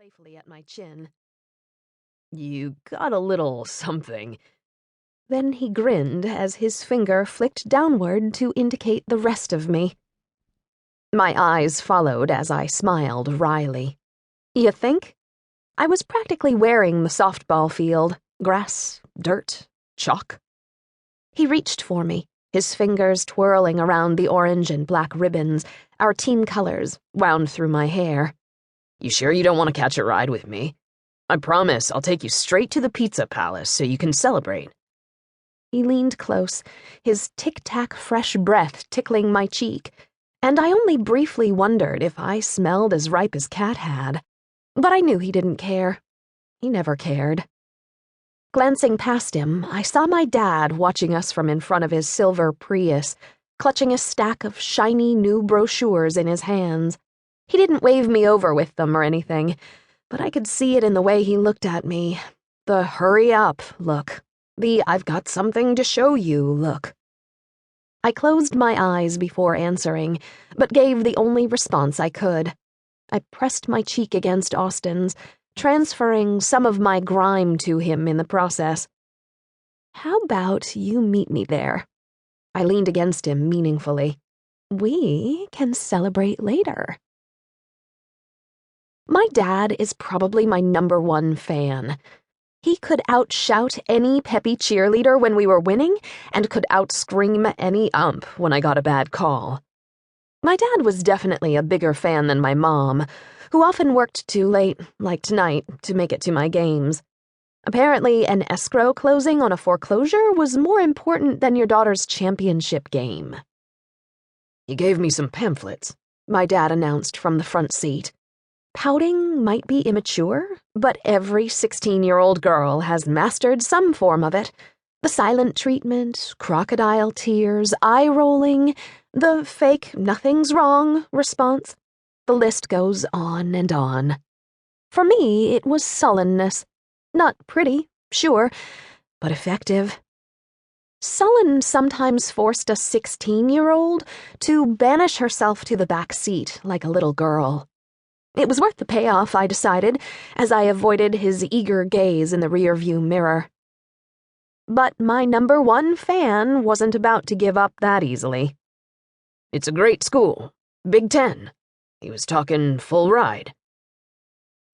playfully at my chin. "You got a little something." Then he grinned as his finger flicked downward to indicate the rest of me. My eyes followed as I smiled wryly. "You think?" I was practically wearing the softball field, grass, dirt, chalk. He reached for me, his fingers twirling around the orange and black ribbons, our team colors, wound through my hair. "You sure you don't want to catch a ride with me? I promise I'll take you straight to the Pizza Palace so you can celebrate." He leaned close, his tic-tac fresh breath tickling my cheek, and I only briefly wondered if I smelled as ripe as Cat had. But I knew he didn't care. He never cared. Glancing past him, I saw my dad watching us from in front of his silver Prius, clutching a stack of shiny new brochures in his hands. He didn't wave me over with them or anything, but I could see it in the way he looked at me. The hurry up look. The I've got something to show you look. I closed my eyes before answering, but gave the only response I could. I pressed my cheek against Austin's, transferring some of my grime to him in the process. "How about you meet me there?" I leaned against him meaningfully. "We can celebrate later." My dad is probably my #1 fan. He could outshout any peppy cheerleader when we were winning, and could outscream any ump when I got a bad call. My dad was definitely a bigger fan than my mom, who often worked too late, like tonight, to make it to my games. Apparently, an escrow closing on a foreclosure was more important than your daughter's championship game. "You gave me some pamphlets," my dad announced from the front seat. Pouting might be immature, but every 16-year-old girl has mastered some form of it. The silent treatment, crocodile tears, eye-rolling, the fake nothing's wrong response. The list goes on and on. For me, it was sullenness. Not pretty, sure, but effective. Sullen sometimes forced a 16-year-old to banish herself to the back seat like a little girl. It was worth the payoff, I decided, as I avoided his eager gaze in the rearview mirror. But my #1 fan wasn't about to give up that easily. "It's a great school. Big Ten. He was talking full ride."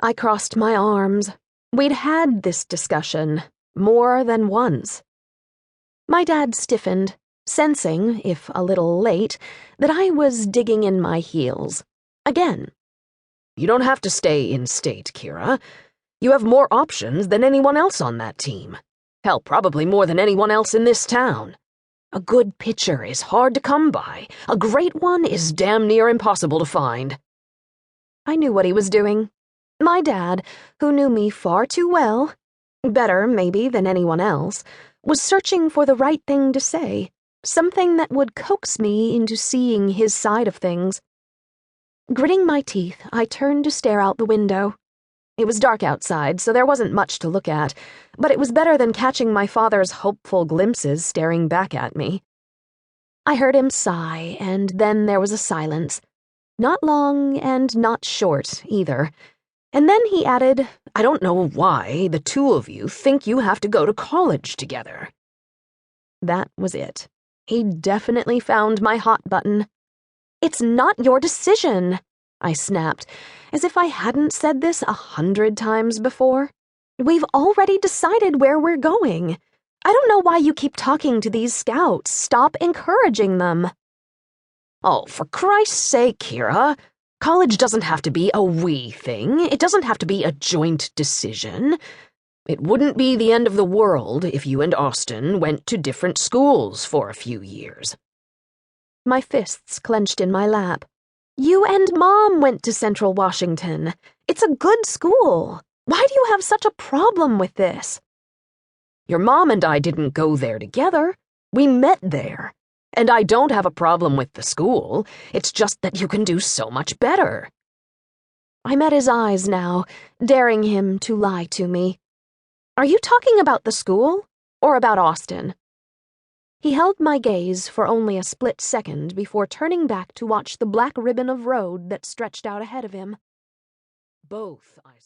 I crossed my arms. We'd had this discussion more than once. My dad stiffened, sensing, if a little late, that I was digging in my heels. Again. "You don't have to stay in state, Kyra. You have more options than anyone else on that team. Hell, probably more than anyone else in this town. A good pitcher is hard to come by. A great one is damn near impossible to find." I knew what he was doing. My dad, who knew me far too well, better maybe than anyone else, was searching for the right thing to say, something that would coax me into seeing his side of things. Gritting my teeth, I turned to stare out the window. It was dark outside, so there wasn't much to look at, but it was better than catching my father's hopeful glimpses staring back at me. I heard him sigh, and then there was a silence. Not long and not short, either. And then he added, "I don't know why the two of you think you have to go to college together." That was it. He definitely found my hot button. "It's not your decision," I snapped, as if I hadn't said this 100 times before. "We've already decided where we're going. I don't know why you keep talking to these scouts. Stop encouraging them." "Oh, for Christ's sake, Kyra. College doesn't have to be a we thing. It doesn't have to be a joint decision. It wouldn't be the end of the world if you and Austin went to different schools for a few years." My fists clenched in my lap. "You and Mom went to Central Washington. It's a good school. Why do you have such a problem with this?" "Your mom and I didn't go there together. We met there. And I don't have a problem with the school. It's just that you can do so much better." I met his eyes now, daring him to lie to me. "Are you talking about the school, or about Austin?" He held my gaze for only a split second before turning back to watch the black ribbon of road that stretched out ahead of him. "Both," I said.